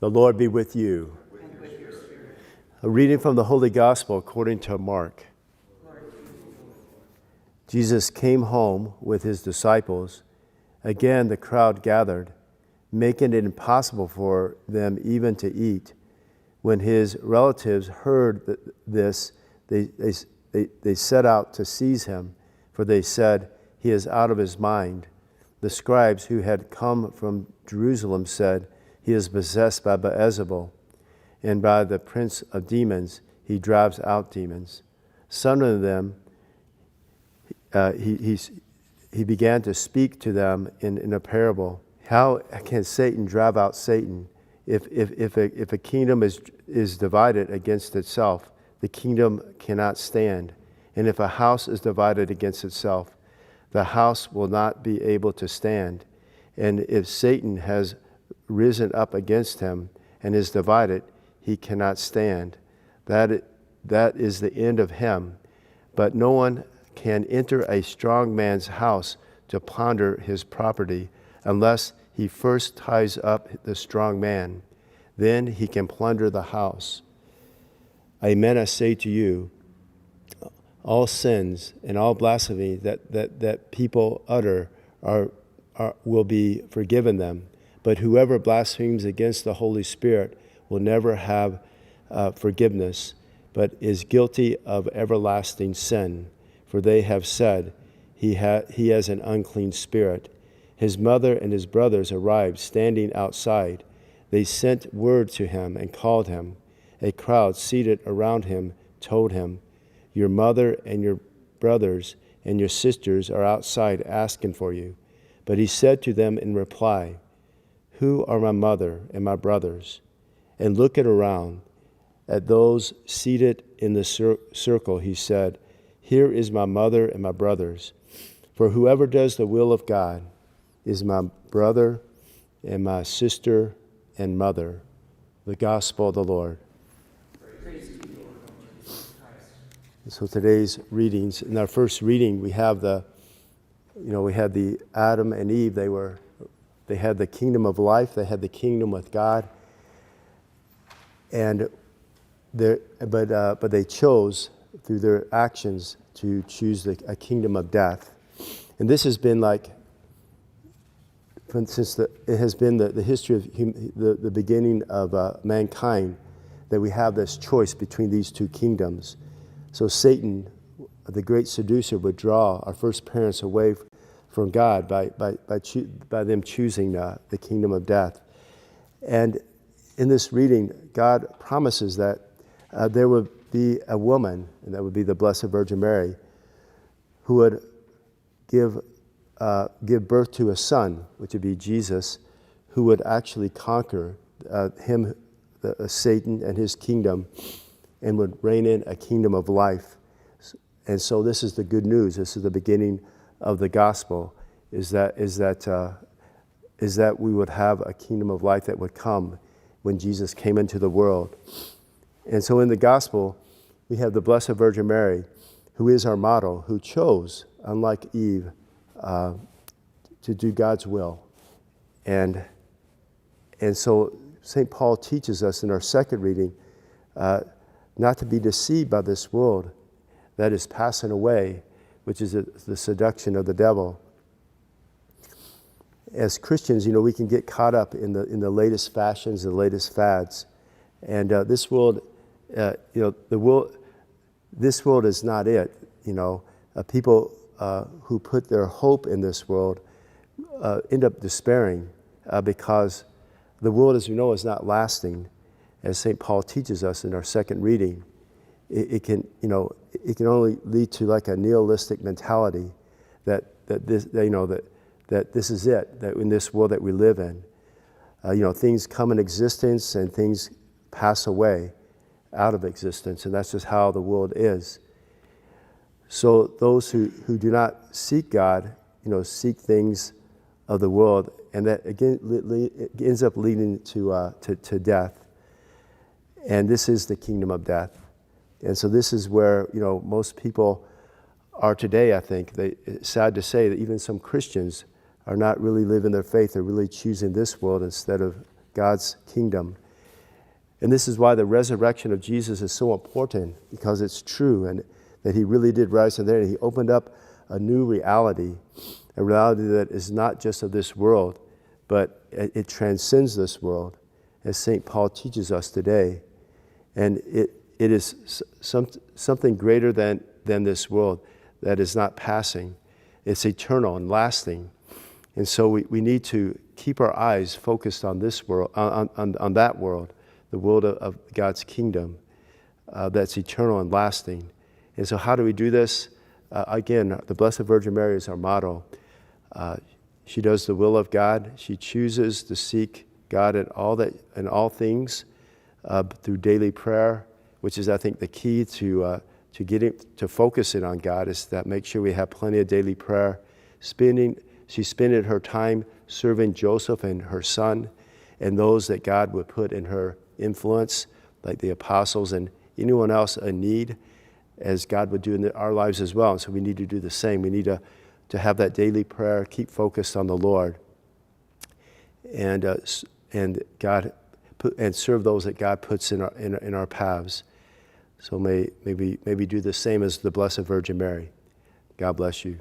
The Lord be with you. And with your spirit. A reading from the Holy Gospel according to Mark. Jesus came home with his disciples. Again, the crowd gathered, making it impossible for them even to eat. When his relatives heard this, they set out to seize him, for they said, "He is out of his mind." The scribes who had come from Jerusalem said, "He is possessed by Beelzebul, and by the prince of demons he drives out demons." Summoning them, he began to speak to them in a parable. How can Satan drive out Satan? If a kingdom is divided against itself, the kingdom cannot stand. And if a house is divided against itself, the house will not be able to stand. And if Satan has risen up against him and is divided, he cannot stand. That is the end of him. But no one can enter a strong man's house to plunder his property unless he first ties up the strong man. Then he can plunder the house. Amen, I say to you, all sins and all blasphemy that people utter will be forgiven them. But whoever blasphemes against the Holy Spirit will never have forgiveness, but is guilty of everlasting sin. For they have said, he has an unclean spirit. His mother and his brothers arrived, standing outside. They sent word to him and called him. A crowd seated around him told him, "Your mother and your brothers and your sisters are outside asking for you." But he said to them in reply, "Who are my mother and my brothers?" And looking around at those seated in the circle, he said, "Here is my mother and my brothers. For whoever does the will of God is my brother and my sister and mother." The gospel of the Lord. Praise to you, Lord Jesus Christ. So today's readings, in our first reading, we had the Adam and Eve. They had the kingdom of life. They had the kingdom with God, but they chose through their actions to choose a kingdom of death. And this has been it has been the history of the beginning of mankind, that we have this choice between these two kingdoms. So Satan, the great seducer, would draw our first parents away from God by them choosing the kingdom of death. And in this reading, God promises that there would be a woman, and that would be the Blessed Virgin Mary, who would give birth to a son, which would be Jesus, who would actually conquer Satan and his kingdom, and would reign in a kingdom of life. And so this is the good news. This is the beginning of the gospel, is that we would have a kingdom of life that would come when Jesus came into the world. And so in the gospel, we have the Blessed Virgin Mary, who is our model, who chose, unlike Eve, to do God's will. And so St. Paul teaches us in our second reading not to be deceived by this world that is passing away, which is the seduction of the devil. As Christians, we can get caught up in the latest fashions, the latest fads, and this world, this world is not it. People who put their hope in this world end up despairing because the world, as we know, is not lasting. As St. Paul teaches us in our second reading, it can only lead to like a nihilistic mentality that this is it, that in this world that we live in, things come in existence and things pass away out of existence, and that's just how the world is. So those who do not seek God, seek things of the world, and that again it ends up leading to death. And this is the kingdom of death. And so this is where most people are today. I think it's sad to say that even some Christians are not really living their faith. They're really choosing this world instead of God's kingdom. And this is why the resurrection of Jesus is so important, because it's true and that he really did rise from there. And he opened up a new reality, a reality that is not just of this world, but it transcends this world, as St. Paul teaches us today. And it is something greater than this world that is not passing. It's eternal and lasting. And so we need to keep our eyes focused on this world, on that world, the world of God's kingdom that's eternal and lasting. And so how do we do this? Again, the Blessed Virgin Mary is our motto. She does the will of God. She chooses to seek God in all things through daily prayer, which is, I think, the key to focusing on God, is that make sure we have plenty of daily prayer. She spending her time serving Joseph and her son and those that God would put in her influence, like the apostles and anyone else in need, as God would do in our lives as well. And so we need to do the same. We need to have that daily prayer, keep focused on the Lord, and serve those that God puts in our paths. So may we do the same as the Blessed Virgin Mary. God bless you.